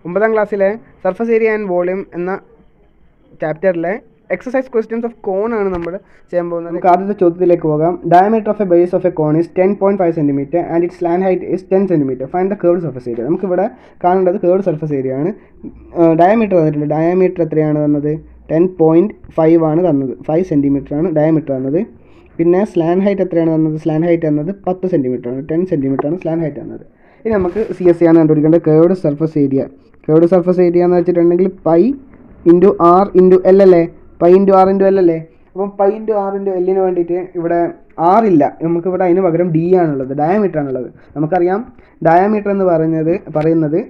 9ാം ക്ലാസ്സിലെ surface area and volume എന്ന ചാപ്റ്ററിലെ എക്സസൈസ് ക്വസ്റ്റ്യൻസ് ഓഫ് കോൺ ആണ് നമ്മൾ ചെയ്യാൻ പോകുന്നത്. നമുക്ക് ആദ്യത്തെ ചോദ്യത്തിലേക്ക് പോകാം. Diameter of a base of a cone is 10.5 cm and it slant height is 10 cm. Find the curved surface area. നമുക്കിവിടെ കാണേണ്ടത് കേർവ്ഡ് സർഫസ് ഏരിയ ആണ്. ഡയമീറ്റർ തന്നിട്ടുണ്ട്. ഡയമീറ്റർ എത്രയാണ് തന്നത്? 10.5 ആണ് തന്നത്. 5 cm ആണ് ഡയമീറ്റർ തന്നത്. പിന്നെ സ്ലാൻഡ് ഹൈറ്റ് എത്രയാണ് തന്നത്? സ്ലാൻഡ് ഹൈറ്റ് തന്നത് 10 cm ആണ്. 10 cm ആണ് സ്ലാൻഡ് ഹൈറ്റ് തന്നത്. ഇനി നമുക്ക് CSA ആണ് കണ്ടുപിടിക്കേണ്ടത്. Curved surface area. Curved surface area എന്ന് വെച്ചിട്ടുണ്ടെങ്കിൽ pi into R into L അല്ലേ? Pi into R into L അല്ലേ? അപ്പം പൈ ഇൻറ്റു ആർ ഇൻറ്റു എല്ലിന് വേണ്ടിയിട്ട് ഇവിടെ ആറില്ല, നമുക്കിവിടെ അതിന് പകരം ഡി ആണുള്ളത്, ഡയമീറ്റർ ആണുള്ളത്. നമുക്കറിയാം ഡയമീറ്റർ എന്ന് പറയുന്നത്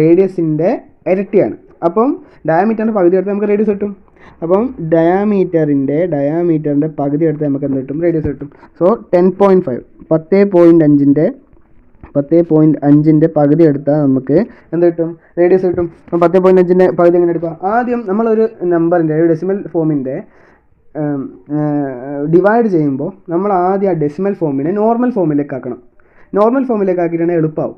റേഡിയസിൻ്റെ ഇരട്ടിയാണ്. അപ്പം ഡയമീറ്ററിൻ്റെ പകുതി എടുത്ത് നമുക്ക് റേഡിയസ് കിട്ടും. അപ്പം ഡയമീറ്ററിൻ്റെ പകുതി എടുത്ത് നമുക്ക് എന്ത് കിട്ടും? റേഡിയസ് കിട്ടും. സോ 10.5 10.5ൻ്റെ പകുതി എടുത്താൽ നമുക്ക് എന്ത് കിട്ടും? റേഡിയസ് കിട്ടും. അപ്പം 10.5ൻ്റെ പകുതി എങ്ങനെ എടുക്കുക? ആദ്യം നമ്മളൊരു നമ്പറിൻ്റെ ഒരു ഡെസിമൽ ഫോമിൻ്റെ ഡിവൈഡ് ചെയ്യുമ്പോൾ നമ്മൾ ആദ്യം ആ ഡെസിമൽ ഫോമിനെ നോർമൽ ഫോമിലേക്ക് ആക്കണം. നോർമൽ ഫോമിലേക്ക് ആക്കിയിട്ടുണ്ടെങ്കിൽ എളുപ്പമാവും.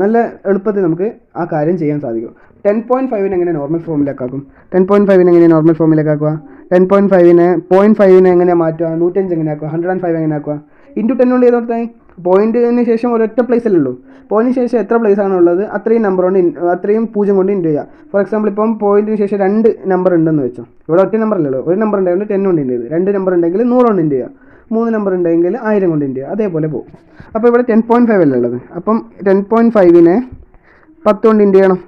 നല്ല എളുപ്പത്തിൽ നമുക്ക് ആ കാര്യം ചെയ്യാൻ സാധിക്കും. 10.5നെ എങ്ങനെ നോർമൽ ഫോമിലേക്കാക്കും? 10.5നെ എങ്ങനെ നോർമൽ ഫോമിലേക്കാക്കുക? 10.5നെ 0.5നെ എങ്ങനെ മാറ്റുക? 105 എങ്ങനെ ആക്കുക? 105 എങ്ങനെ ആക്കുക? ഇൻറ്റു 10 കൊണ്ട് ചെയ്ത് കൊടുത്താൽ പോയിൻറ്റിന് ശേഷം ഒരൊറ്റ പ്ലേസ് അല്ലേ ഉള്ളൂ. പോയിൻറ്റിന് ശേഷം എത്ര പ്ലേസ് ആണുള്ളത് അത്രയും നമ്പർ കൊണ്ട് അത്രയും 0 കൊണ്ട് ഇൻറ്റു ചെയ്യുക. ഫോർ എക്സാമ്പിൾ ഇപ്പം പോയിൻറ്റിന് ശേഷം 2 നമ്പർ ഉണ്ടെന്ന് വെച്ചോ. ഇവിടെ ഒറ്റ നമ്പർ അല്ലല്ലോ, ഒരു നമ്പർ ഉണ്ടെങ്കിൽ 10 കൊണ്ട് ഇൻറ്റു ചെയ്ത്, 2 നമ്പർ ഉണ്ടെങ്കിൽ 100 കൊണ്ട് ഇൻറ്റു ചെയ്യുക, 3 നമ്പർ ഉണ്ടെങ്കിൽ 1000 കൊണ്ട് ഇൻറ്റു ചെയ്യുക. അതേപോലെ പോകും. അപ്പോൾ ഇവിടെ 10.5 അല്ലേ ഉള്ളത്. അപ്പം 10.5നെ 10 കൊണ്ട് ഇൻറ്റു ചെയ്യണം.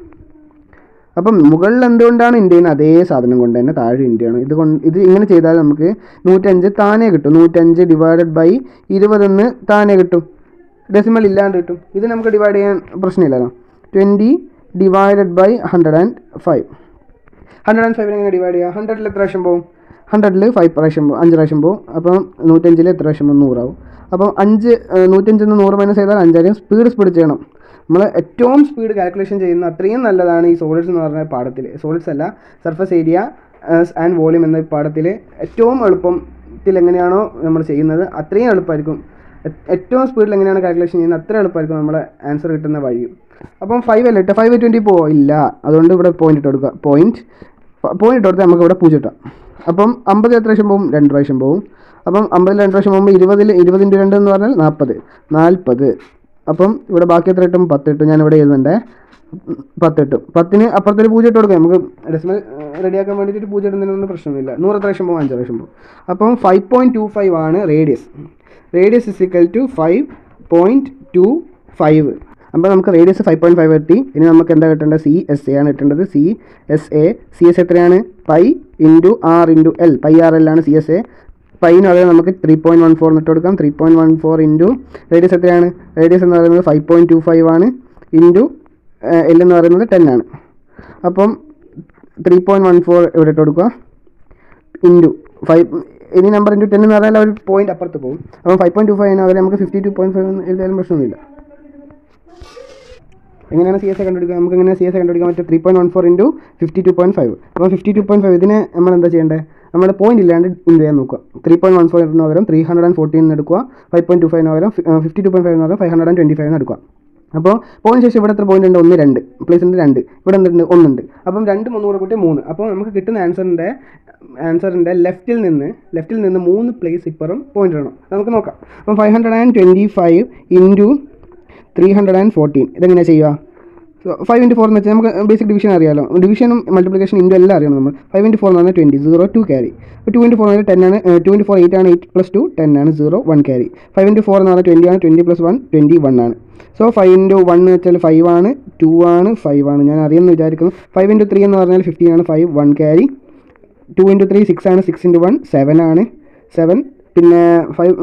അപ്പം മുകളിൽ എന്തുകൊണ്ടാണ് ഇൻറ്റു ചെയ്യുന്നത്? അതേ സാധനം കൊണ്ട് തന്നെ താഴെ ഇൻറ്റു ചെയ്യണം. ഇത് ഇങ്ങനെ ചെയ്താൽ നമുക്ക് 105 താനേ കിട്ടും. 105 ഡിവൈഡഡ് ബൈ 20 താനേ കിട്ടും. ഡെസിമൽ ഇല്ലാണ്ട് കിട്ടും. ഇത് നമുക്ക് ഡിവൈഡ് ചെയ്യാൻ പ്രശ്നമില്ലല്ലോ. 20 ഡിവൈഡഡ് ബൈ 105. 105 എങ്ങനെ ഡിവൈഡ് ചെയ്യുക? 100ൽ എത്ര പ്രാവശ്യം പോകും? 100ൽ 5 പ്രാവശ്യം പോകും. അപ്പം 105ൽ എത്ര പ്രാവശ്യം? 100 ആവും. അപ്പം 105 100 മൈനസ് ചെയ്താൽ 5 സ്പീഡ് ചെയ്യണം. നമ്മൾ ഏറ്റവും സ്പീഡ് കാൽക്കുലേഷൻ ചെയ്യുന്ന അത്രയും നല്ലതാണ് ഈ സോളിഡ്സ് എന്ന് പറഞ്ഞ പാഠത്തിൽ. സോളിഡ്സ് അല്ല, സർഫസ് ഏരിയ ആൻഡ് വോളിയം എന്ന പാഠത്തിൽ ഏറ്റവും എളുപ്പത്തിൽ എങ്ങനെയാണോ നമ്മൾ ചെയ്യുന്നത് അത്രയും എളുപ്പമായിരിക്കും. ഏറ്റവും സ്പീഡിൽ എങ്ങനെയാണ് കാൽക്കുലേഷൻ ചെയ്യുന്നത് അത്ര എളുപ്പമായിരിക്കും നമ്മളെ ആൻസർ കിട്ടുന്ന വഴിയും. അപ്പം 5 അല്ല ഇട്ട് 5/20 ഇല്ല. അതുകൊണ്ട് ഇവിടെ പോയിന്റ് ഇട്ട് കൊടുക്കുക. പോയിന്റ് ഇട്ട് കൊടുത്താൽ നമുക്ക് ഇവിടെ 0 കിട്ടാം. അപ്പം 50 എത്ര പ്രാവശ്യം പോകും? 2 പ്രാവശ്യം പോകും. അപ്പം 50ൽ 2 പ്രാവശ്യം പോകുമ്പോൾ 20 × 2 എന്ന് പറഞ്ഞാൽ 40. അപ്പം ഇവിടെ ബാക്കി എത്ര കിട്ടും? 10 കിട്ടും. ഞാനിവിടെ എഴുതുന്നുണ്ട് 10 കിട്ടും. 10ന് അപ്പുറത്തൊരു 0 ഇട്ട് കൊടുക്കാം. നമുക്ക് ഡെസിമൽ റെഡിയാക്കാൻ വേണ്ടിയിട്ട് 0 ഇടുന്നതിനൊന്നും പ്രശ്നമൊന്നുമില്ല. 100 എത്ര പ്രാവശ്യം പോകും? 5 പ്രാവശ്യം പോകും. അപ്പം 5.25 ആണ് radius. Radius is equal to 5.25. അപ്പോൾ നമുക്ക് റേഡിയസ് 5.5 എത്തി. ഇനി നമുക്ക് എന്താ കിട്ടേണ്ടത്? CSA ആണ് കിട്ടേണ്ടത്. CSA എത്രയാണ്? Pi into R into L. Pi R L ആണ് CSA. പൈന് വളരെ നമുക്ക് 3.14 ഇട്ട് കൊടുക്കാം. 3.14 ഇൻറ്റു റേഡിയസ് എത്രയാണ്? റേഡിയസ് എന്ന് പറയുന്നത് 5.25 ആണ്. ഇൻറ്റു എൽ എന്ന് പറയുന്നത് 10 ആണ്. അപ്പം 3.14 ഇവിടെ ഇട്ട് കൊടുക്കുക. ഇൻറ്റു 5 ഇനി നമ്പർ ഇൻറ്റു 10 എന്ന് പറഞ്ഞാൽ ഒരു പോയിന്റ് അപ്പുറത്ത് പോകും. അപ്പം 5.25 അവരെ നമുക്ക് 52.5 എഴുതിയാലും പ്രശ്നമൊന്നുമില്ല. എങ്ങനെയാണ് CSA കണ്ടുപിടിക്കുക? നമുക്ക് എങ്ങനെ CSA കണ്ടുപിടിക്കാൻ പറ്റും? 3.14 ഇൻറ്റു 52.5. അപ്പോൾ 52.5 ഇതിനെ നമ്മൾ എന്താ ചെയ്യേണ്ടത്? നമ്മുടെ പോയിന്റ് ഇല്ലാണ്ട് ഇൻറ്റു ചെയ്യാൻ നോക്കുക. 3.14 എന്ന് പകരം 314 എടുക്കുക. 5.25 പകരം 52.5 എന്ന് പകരം 525 എടുക്കുക. അപ്പോൾ പോയിന്റ് ശേഷം ഇവിടെ എത്ര പോയിന്റ് ഉണ്ട്? 1 2 പ്ലേസ് ഉണ്ട് 2. ഇവിടെ എന്തുണ്ട്? 1 ഉണ്ട്. അപ്പം 2 3 കൂട്ടി 3. അപ്പോൾ നമുക്ക് കിട്ടുന്ന ആൻസറിൻ്റെ ലെഫ്റ്റിൽ നിന്ന് 3 പ്ലേസ് ഇപ്പുറം പോയിന്റ് ഇടണം. നമുക്ക് നോക്കാം. അപ്പം 525 ഇൻറ്റു 314 ഇതെങ്ങനെയാണ് ചെയ്യുക? 5 × 4 എന്ന് വെച്ചാൽ നമുക്ക് ബേസിക് ഡിവിഷൻ അറിയാമല്ലോ. ഡിവിഷനും മൾട്ടിപ്ലിക്കേഷൻ ഇൻറ്റു എല്ലാം അറിയണം നമ്മൾ. 5 × 4 എന്ന് പറഞ്ഞാൽ 20, 0 2 ക്യാരി. അപ്പോൾ 2 × 4 എന്ന് പറഞ്ഞാൽ 10 ആണ്. 2 × 4 8 ആണ്. 8 + 2 10 ആണ്. 0 1 ക്യാരി. 5 × 4 എന്ന് പറഞ്ഞാൽ 20 ആണ്. 20 + 1 21 ആണ്. സോ 5 × 1 എന്ന് വെച്ചാൽ 5 ആണ്. 2 ആണ് 5 ആണ്. ഞാൻ അറിയുമെന്ന് വിചാരിക്കുന്നു. 5 × 3 എന്ന് പറഞ്ഞാൽ 15 ആണ്. 5 1 ക്യാരി. 2 × 3 6 ആണ്. 6 × 1 7 ആണ്. 7 പിന്നെ 5 ×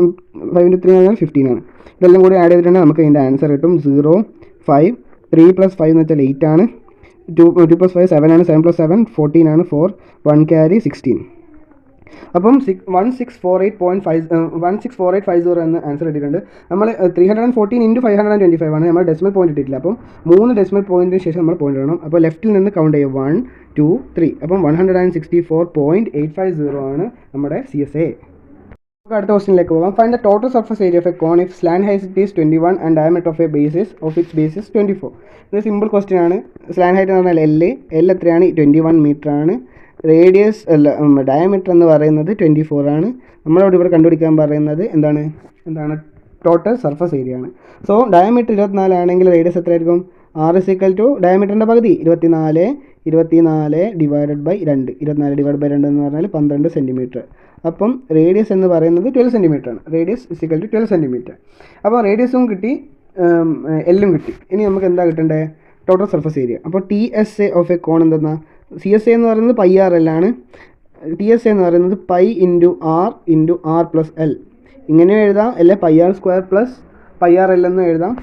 3 എന്ന് പറഞ്ഞാൽ 15 ആണ്. ഇതെല്ലാം കൂടി ആഡ് ചെയ്തിട്ടുണ്ടെങ്കിൽ നമുക്ക് ഇതിൻ്റെ ആൻസർ കിട്ടും 0 5. 3 + 5 എന്ന് വെച്ചാൽ 8 ആണ്. 2 + 5 7 ആണ്. 7 + 7 14 ആണ്. 4 1 ക്യാരി 16. അപ്പം 164850 എന്ന ആൻസർ കിട്ടിയിട്ടുണ്ട്. നമ്മൾ 314 ഇൻറ്റു 525 ആണ്. നമ്മൾ ഡെസിമൽ പോയിന്റ് ഇട്ടിട്ടില്ല. അപ്പം 3 ഡെസിമൽ പോയിന്റിന് ശേഷം നമ്മൾ പോയിന്റ് ഇടണം. അപ്പോൾ ലെഫ്റ്റിൽ നിന്ന് കൗണ്ട് ചെയ്യുക 1 2 3. അപ്പം 164.850 ആണ് നമ്മുടെ CSA. നമുക്ക് അടുത്ത ക്വസ്റ്റിനിലേക്ക് പോകാം. Find the total surface area of a cone if slant height is 21 and diameter of its base is 24. ഇത് സിമ്പിൾ ക്വസ്റ്റ്യൻ ആണ്. സ്ലാൻഡ് ഹൈറ്റ് എന്ന് പറഞ്ഞാൽ എൽ എത്രയാണ്? 21 മീറ്റർ ആണ്. റേഡിയസ് ഡയമീറ്റർ എന്ന് പറയുന്നത് 24 ആണ്. നമ്മളോട് ഇവിടെ കണ്ടുപിടിക്കാൻ പറയുന്നത് എന്താണ് ടോട്ടൽ സർഫസ് ഏരിയ ആണ്. സോ ഡയമീറ്റർ 24 ആണെങ്കിൽ റേഡിയസ് എത്രയായിരിക്കും? R = ഡയമീറ്ററിൻ്റെ പകുതി 24 ഡിവൈഡഡ് ബൈ 2. 24 ഡിവൈഡ് ബൈ 2 എന്ന് പറഞ്ഞാൽ 12 സെൻറ്റിമീറ്റർ. അപ്പം റേഡിയസ് എന്ന് പറയുന്നത് 12 സെൻറ്റിമീറ്റർ ആണ്. Radius = 12 centimetre. അപ്പോൾ റേഡിയസും കിട്ടി, എല്ലും കിട്ടി. ഇനി നമുക്ക് എന്താ കിട്ടേണ്ടത്? Total surface area. അപ്പോൾ TSA ഓഫ് എ കോൺ എന്തെന്നാ? CSA എന്ന് പറയുന്നത് πRL ആണ്. TSA എന്ന് പറയുന്നത് π × R+L. ഇങ്ങനെ എഴുതാം, അല്ലെ πr² πRL എന്ന് എഴുതാം.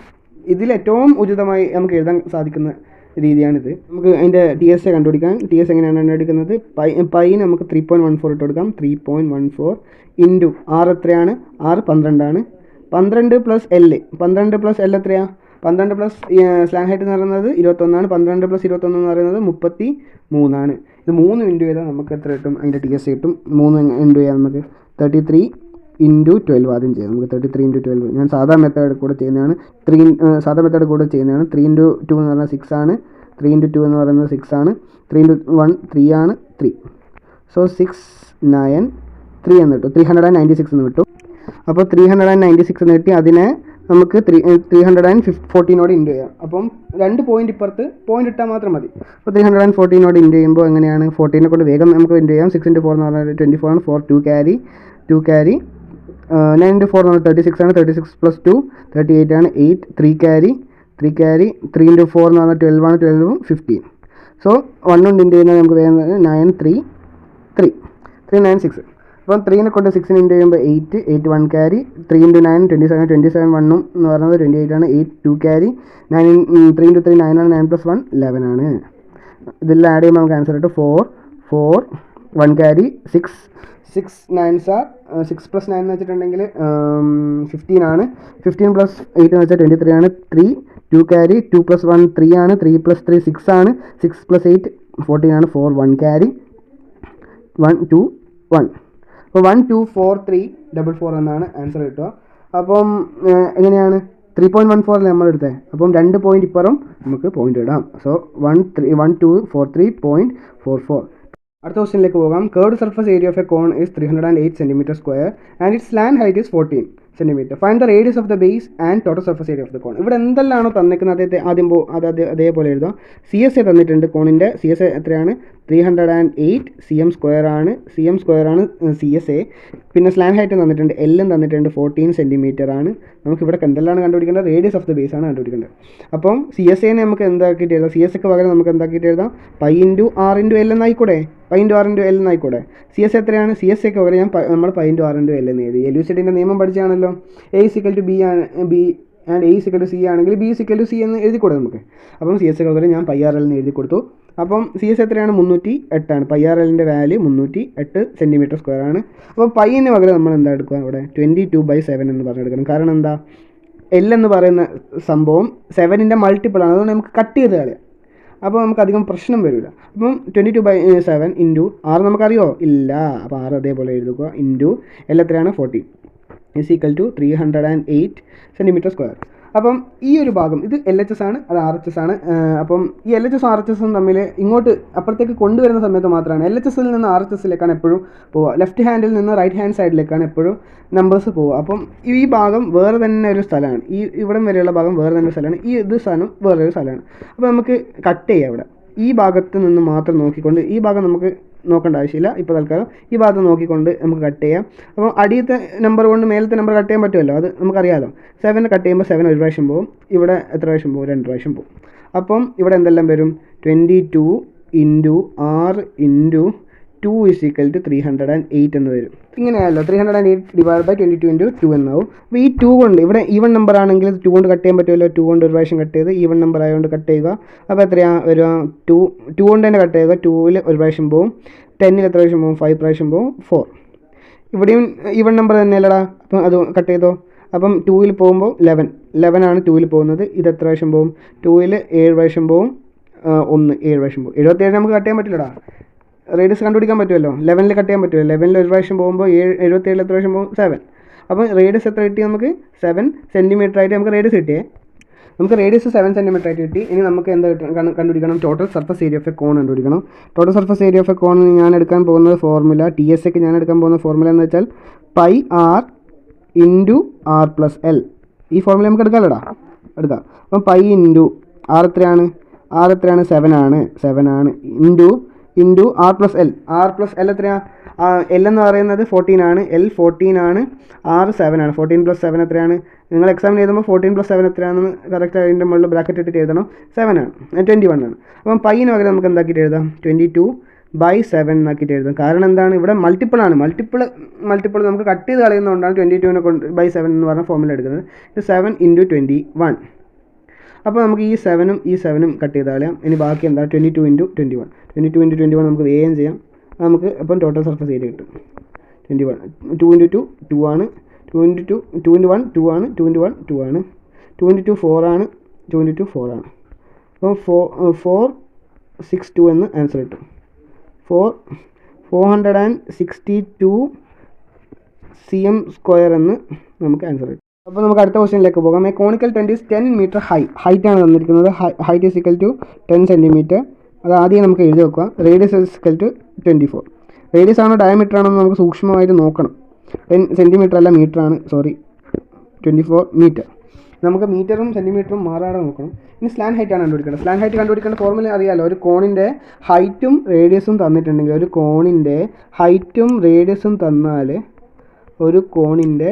ഇതിൽ ഏറ്റവും ഉചിതമായി നമുക്ക് എഴുതാൻ സാധിക്കുന്ന രീതിയാണിത്. നമുക്ക് അതിൻ്റെ TSA കണ്ടുപിടിക്കാം. TSA എങ്ങനെയാണ് കണ്ടുപിടിക്കുന്നത്? പൈ നമുക്ക് 3.14 ഇട്ട് കൊടുക്കാം. 3.14 ഇൻറ്റു R എത്രയാണ്? R 12 ആണ്. 12 + L. 12 + L എത്രയാണ്? 12 പ്ലസ് സ്ലാങ് ഹൈറ്റ് എന്ന് പറയുന്നത് 21 ആണ്. 12 + 21 എന്ന് പറയുന്നത് 33 ആണ്. ഇത് 3 ഇൻറ്റു ചെയ്താൽ നമുക്ക് എത്ര കിട്ടും? അതിൻ്റെ TSA കിട്ടും. 3 ഇൻറ്റു ചെയ്യാം നമുക്ക് 33 × 12 ആദ്യം ചെയ്യാം. നമുക്ക് 33 × 12. ഞാൻ സാധാ മെത്തേഡ് കൂടെ ചെയ്യുന്നതാണ്. 3 × 2 എന്ന് പറഞ്ഞാൽ 6 ആണ്. 3 × 2 എന്ന് പറയുന്നത് 6 ആണ്. 3 × 1 3 ആണ്. 3. സോ 6 9 3 എന്ന് കിട്ടും. 396 എന്ന് കിട്ടും. അപ്പോൾ 396 എന്ന് കിട്ടി. അതിനെ നമുക്ക് 314 ഇൻറ്റു ചെയ്യാം. അപ്പം 2 പോയിൻ്റ് ഇപ്പുറത്ത് പോയിൻ്റ് ഇട്ടാൽ മാത്രം മതി. അപ്പോൾ 314 ഇൻറ്റു ചെയ്യുമ്പോൾ എങ്ങനെയാണ്? 14 കൊണ്ട് വേഗം നമുക്ക് ഇൻറ്റു ചെയ്യാം. 6 × 4 എന്ന് പറഞ്ഞാൽ 24 ആണ്. 4 2 ക്യാരി 9 × 4 എന്ന് പറഞ്ഞാൽ 36 ആണ്. 36 + 2 38 ആണ്. 8 3 ക്യാരി 3 × 4 എന്ന് പറഞ്ഞാൽ 12 ആണ്. 12 15. സോ 1 കൊണ്ട് ഇൻറ്റു ചെയ്യുന്നത് നമുക്ക് വേഗം 9 3 396. അപ്പം 3 കൊണ്ട് 6 ഇൻറ്റു ചെയ്യുമ്പോൾ 8 1 ക്യാരി 3 × 9 27 27 1 എന്ന് പറയുന്നത് 28 ആണ്. 8 2 ക്യാരി 9 3 × 3 9 ആണ്. 9 + 1 11 ആണ്. ഇതെല്ലാം ആഡ് ചെയ്യുമ്പോൾ നമുക്ക് ആൻസർ കിട്ടും 4 1 ക്യാരി 6 9s are 6 + 9 എന്ന് വെച്ചിട്ടുണ്ടെങ്കിൽ 15 ആണ്. 15 + 8 എന്ന് വെച്ചാൽ 23 ആണ്. 3 2 ക്യാരി 2 + 1 3 ആണ്. 3 + 3 6 ആണ്. 6 + 8 14 ആണ്. 4 1 ക്യാരി 1 2 1. അപ്പോൾ 1 2 4 3 4 എന്നാണ് ആൻസർ കിട്ടുക. അപ്പം എങ്ങനെയാണ്? 3.14 നമ്മൾ എടുത്തത്. അപ്പം 2 പോയിൻ്റ് ഇപ്പുറം നമുക്ക് പോയിൻ്റ് ഇടാം. സോ 1243.44. അടുത്ത ക്വസ്റ്റ്യനിലേക്ക് പോകാം. Curved surface area of a cone is 308 cm² and its slant height is 14 cm. Find the radius of the base and total surface area of the cone. ഇവിടെ എന്തെല്ലാമാണോ തന്നിരിക്കുന്നത് അതേപോലെ എഴുതാം. CSA തന്നിട്ടുണ്ട്. കോണിൻ്റെ CSA എത്രയാണ്? 308 cm² ആണ്. CSA. പിന്നെ slant height തന്നിട്ടുണ്ട്. എല്ലും തന്നിട്ടുണ്ട് 14 cm ആണ്. നമുക്കിവിടെ എന്തെല്ലാം കണ്ടുപിടിക്കേണ്ടത്? റേഡിയസ് ഓഫ് ദ ബേസ് ആണ് കണ്ടുപിടിക്കേണ്ടത്. അപ്പം CSA നമുക്ക് എന്താക്കിയിട്ട് എഴുതാം? CSAക്ക് പകരം നമുക്ക് എന്താക്കിയിട്ട് എഴുതാം? π × R × L എന്നായിക്കൂടെ? π × R × L എന്നായിക്കൂടെ? CSA എത്രയാണ്? CSAക്ക് പകരം നമ്മൾ π × R × L എന്ന് എഴുതി. LUCDൻ്റെ നിയമം പഠിച്ചാണല്ലോ. A = B and A = C ആണെങ്കിൽ B = C എന്ന് എഴുതിക്കൂടെ നമുക്ക്? അപ്പം CSAക്ക് പകരം ഞാൻ πRL എന്ന് എഴുതി കൊടുത്തു. അപ്പം CSA എത്രയാണ്? 308 ആണ്. πRLൻ്റെ വാല്യൂ 308 cm² ആണ്. അപ്പോൾ പൈന് പകരം നമ്മൾ എന്താ എടുക്കുക? ഇവിടെ 22/7 എന്ന് പറഞ്ഞെടുക്കണം. കാരണം എന്താ? L എന്ന് പറയുന്ന സംഭവം 7ൻ്റെ മൾട്ടിപ്പിൾ ആണ്. അതുകൊണ്ട് നമുക്ക് കട്ട് ചെയ്ത് കളയാം. അപ്പോൾ നമുക്ക് അധികം പ്രശ്നം വരില്ല. അപ്പം 22/7 ഇൻറ്റു R നമുക്കറിയോ? ഇല്ല. അപ്പോൾ R അതേപോലെ എഴുതുക. ഇൻറ്റു L എത്രയാണ്? 14 = 308 cm². അപ്പം ഈ ഒരു ഭാഗം ഇത് LHS ആണ്, അത് RHS ആണ്. അപ്പം ഈ LHS RHSും തമ്മിൽ ഇങ്ങോട്ട് അപ്പുറത്തേക്ക് കൊണ്ടുവരുന്ന സമയത്ത് മാത്രമാണ് LHSൽ നിന്ന് RHSലേക്കാണ് എപ്പോഴും പോവുക. ലെഫ്റ്റ് ഹാൻഡിൽ നിന്ന് റൈറ്റ് ഹാൻഡ് സൈഡിലേക്കാണ് എപ്പോഴും നമ്പേഴ്സ് പോവുക. അപ്പം ഈ ഭാഗം വേറെ തന്നെ ഒരു സ്ഥലമാണ്. ഇവിടം വരെയുള്ള ഭാഗം വേറെ തന്നെ ഒരു സ്ഥലമാണ്. ഇത് സ്ഥലം വേറൊരു സ്ഥലമാണ്. അപ്പോൾ നമുക്ക് കട്ട് ചെയ്യാം. ഇവിടെ ഈ ഭാഗത്ത് നിന്ന് മാത്രം നോക്കിക്കൊണ്ട് ഈ ഭാഗം നമുക്ക് നോക്കേണ്ട ആവശ്യമില്ല. ഇപ്പോൾ തൽക്കാലം ഈ ഭാഗത്ത് നോക്കിക്കൊണ്ട് നമുക്ക് കട്ട് ചെയ്യാം. അപ്പോൾ അടിയത്തെ നമ്പർ കൊണ്ട് മേലത്തെ നമ്പർ കട്ട് ചെയ്യാൻ പറ്റുമല്ലോ. അത് നമുക്കറിയാമല്ലോ. 7 കട്ട് ചെയ്യുമ്പോൾ 7 ഒരു പ്രാവശ്യം പോകും. ഇവിടെ എത്ര പ്രാവശ്യം പോകും? 2 പ്രാവശ്യം പോകും. അപ്പം ഇവിടെ എന്തെല്ലാം വരും? 22 × R × 2 = 308 എന്ന് വരും. ഇങ്ങനെയല്ലോ 308 / 22 × 2 എന്നാവും. അപ്പോൾ ഈ 2 കൊണ്ട് ഇവിടെ ഈവൺ നമ്പർ ആണെങ്കിൽ 2 കൊണ്ട് കട്ട് ചെയ്യാൻ പറ്റുമല്ലോ. 2 കൊണ്ട് ഒരു പ്രാവശ്യം കട്ട് ചെയ്ത് ഈവൺ നമ്പർ ആയതുകൊണ്ട് കട്ട് ചെയ്യുക. അപ്പോൾ എത്രയാണ് വരിക? 2 കൊണ്ട് തന്നെ കട്ട് ചെയ്യുക. 2ൽ ഒരു പ്രാവശ്യം പോകും. 10ൽ എത്ര പ്രാവശ്യം പോകും? 5 പ്രാവശ്യം പോകും. 4. ഇവിടെയും ഈവൺ നമ്പർ തന്നെയല്ലടാ. അപ്പം അത് കട്ട് ചെയ്തോ. അപ്പം 2ൽ പോകുമ്പോൾ 11 ആണ് 2ൽ പോകുന്നത്. ഇത് എത്ര പ്രാവശ്യം പോകും? 2ൽ 7 പ്രാവശ്യം പോകും. 7 പ്രാവശ്യം പോകും. 77 നമുക്ക് കട്ട് ചെയ്യാൻ പറ്റില്ലടാ. റേഡിയസ് കണ്ടുപിടിക്കാൻ പറ്റുമല്ലോ. 11 കട്ട് ചെയ്യാൻ പറ്റുമല്ലോ. 11 ഒരു പ്രാവശ്യം പോകുമ്പോൾ 77 എത്ര പ്രാവശ്യം പോകും? 7. അപ്പോൾ റേഡിയസ് എത്ര കിട്ടി നമുക്ക്? 7 സെൻറ്റിമീറ്റർ ആയിട്ട് നമുക്ക് റേഡിയസ് കിട്ടിയേ. നമുക്ക് റേഡിയസ് 7 സെൻറ്റിമീറ്റർ ആയിട്ട് കിട്ടി. ഇനി നമുക്ക് എന്താ കണ്ടുപിടിക്കണം? Total surface area of a cone കണ്ടുപിടിക്കണം. Total surface area of a cone ഞാൻ എടുക്കാൻ പോകുന്നത് ഫോർമുല TSക്ക് ഞാൻ എടുക്കാൻ പോകുന്ന ഫോർമുല എന്ന് വെച്ചാൽ pi R into R plus L. ഈ ഫോർമുല നമുക്ക് എടുക്കാമല്ലോടാ, എടുക്കാം. അപ്പം പൈ ഇൻറ്റു ആർ എത്രയാണ്? 7 ആണ് ഇൻറ്റു ആർ പ്ലസ് എൽ എത്രയാണ്? എൽ എന്ന് പറയുന്നത് 14 ആണ്. എൽ 14 ആണ്. ആർ 7 ആണ്. 14 + 7 എത്രയാണ്? നിങ്ങൾ എക്സാമിന് എഴുതുമ്പോൾ 14 + 7 എത്രയാണെന്ന് കറക്റ്റ് അതിൻ്റെ മുകളിൽ ബ്രാക്കറ്റ് ഇട്ടിട്ട് എഴുതണം. 7 ആണ്. 21 ആണ്. അപ്പം പൈന് പകരം നമുക്ക് എന്താക്കിയിട്ട് എഴുതാം? 22/7 എന്നാക്കിയിട്ട് എഴുതാം. കാരണം എന്താണ്? ഇവിടെ മൾട്ടിപ്പിൾ ആണ്. മൾട്ടിപ്പിൾ നമുക്ക് കട്ട് ചെയ്ത് കളയുന്നതുകൊണ്ടാണ് 22/7 എന്ന് പറഞ്ഞ ഫോർമുല എടുക്കുന്നത്. ഇത് 7 × 21. അപ്പോൾ നമുക്ക് ഈ 7ഉം ഈ 7ഉം കട്ട് ചെയ്ത് കളയാം. ഇനി ബാക്കി എന്താ? 22 × 21. 22 × 21 നമുക്ക് വേഗം ചെയ്യാം. നമുക്ക് അപ്പം ടോട്ടൽ സർഫസ് ഏരിയ കിട്ടും 21. 2 × 2 2 ആണ്. 2 × 1 2 ആണ്. 2 × 1 2 ആണ്. 2 × 2 4 ആണ്. 2 × 2 4 ആണ്. അപ്പോൾ 462 എന്ന് ആൻസർ കിട്ടും. 462 cm² എന്ന് നമുക്ക് ആൻസർ കിട്ടും. അപ്പോൾ നമുക്ക് അടുത്ത ക്വസ്റ്റ്യനിലേക്ക് പോകാം. A conical tent is 10 metre height ആണ് തന്നിരിക്കുന്നത്. Height is equal to 10 centimetre. അത് ആദ്യം നമുക്ക് എഴുതി വെക്കുക. Radius is equal to 24. Radius ആണോ ഡയമീറ്റർ ആണോ എന്ന് നമുക്ക് സൂക്ഷ്മമായിട്ട് നോക്കണം. 10 സെൻറ്റിമീറ്റർ അല്ല, മീറ്റർ ആണ്, സോറി, 24 മീറ്റർ. നമുക്ക് മീറ്ററും സെൻറ്റിമീറ്ററും മാറാതെ നോക്കണം. ഇനി സ്ലാൻ ഹൈറ്റ് ആണ് കണ്ടുപിടിക്കേണ്ടത്. സ്ലാൻ ഹൈറ്റ് കണ്ടുപിടിക്കേണ്ട ഫോർമുല അറിയാമല്ലോ. ഒരു കോണിൻ്റെ ഹൈറ്റും റേഡിയസും തന്നിട്ടുണ്ടെങ്കിൽ, ഒരു കോണിൻ്റെ ഹൈറ്റും റേഡിയസും തന്നാൽ, ഒരു കോണിൻ്റെ